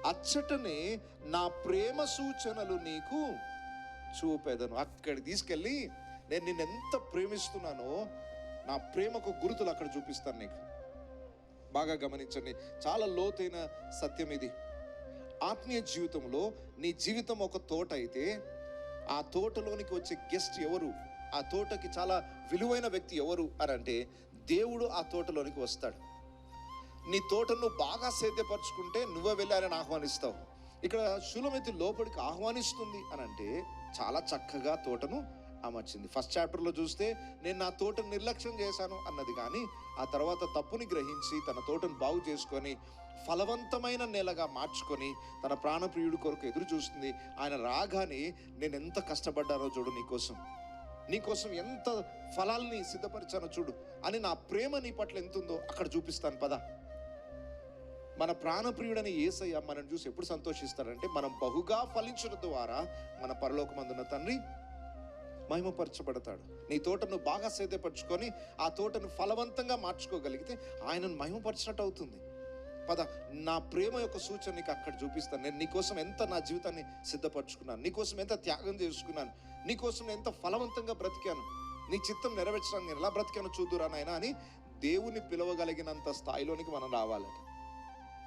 అచ్చటనే నా ప్రేమ సూచనలు నీకు చూపెదను. అక్కడికి తీసుకెళ్ళి నేను నిన్ను ఎంత ప్రేమిస్తున్నానో నా ప్రేమకు గుర్తులు అక్కడ చూపిస్తాను నీకు. బాగా గమనించండి, చాలా లోతైన సత్యం ఇది. ఆత్మీయ జీవితంలో నీ జీవితం ఒక తోట అయితే ఆ తోటలోనికి వచ్చే గెస్ట్ ఎవరు, ఆ తోటకి చాలా విలువైన వ్యక్తి ఎవరు అని అంటే దేవుడు ఆ తోటలోనికి వస్తాడు. నీ తోటను బాగా సేద్యపరచుకుంటే నువ్వే వెళ్ళి ఆయన ఆహ్వానిస్తావు. ఇక్కడ షూలమీతి లోపలికి ఆహ్వానిస్తుంది అని అంటే చాలా చక్కగా తోటను అమర్చింది. ఫస్ట్ చాప్టర్లో చూస్తే నేను నా తోటను నిర్లక్ష్యం చేశాను అన్నది, కానీ ఆ తర్వాత తప్పుని గ్రహించి తన తోటను బాగు చేసుకొని ఫలవంతమైన నేలగా మార్చుకొని తన ప్రాణప్రియుడి కొరకు ఎదురు చూస్తుంది. ఆయన రాగానే నేను ఎంత కష్టపడ్డానో చూడు, నీకోసం ఎంత ఫలాల్ని సిద్ధపరిచానో చూడు అని నా ప్రేమ నీ పట్ల ఎంత ఉందో అక్కడ చూపిస్తాను పద. మన ప్రాణప్రియుడని యేసయ్య మనం చూసి ఎప్పుడు సంతోషిస్తాడంటే మనం బహుగా ఫలించడం ద్వారా మన పరలోకమందున్న తండ్రి మహిమపరచబడతాడు. నీ తోటను బాగా సేద్యపరచుకొని ఆ తోటను ఫలవంతంగా మార్చుకోగలిగితే ఆయనను మహిమపరిచినట్టు అవుతుంది. పద, నా ప్రేమ యొక్క సూచన నీకు అక్కడ చూపిస్తాను. నేను నీకోసం ఎంత నా జీవితాన్ని సిద్ధపరచుకున్నాను, నీకోసం ఎంత త్యాగం చేసుకున్నాను, నీకోసం ఎంత ఫలవంతంగా బ్రతికాను, నీ చిత్తం నెరవేర్చడానికి నేను ఎలా బ్రతికాను చూద్దురా నాయనా అని దేవుని పిలవగలిగినంత స్థాయిలోనికి మనం రావాలంటే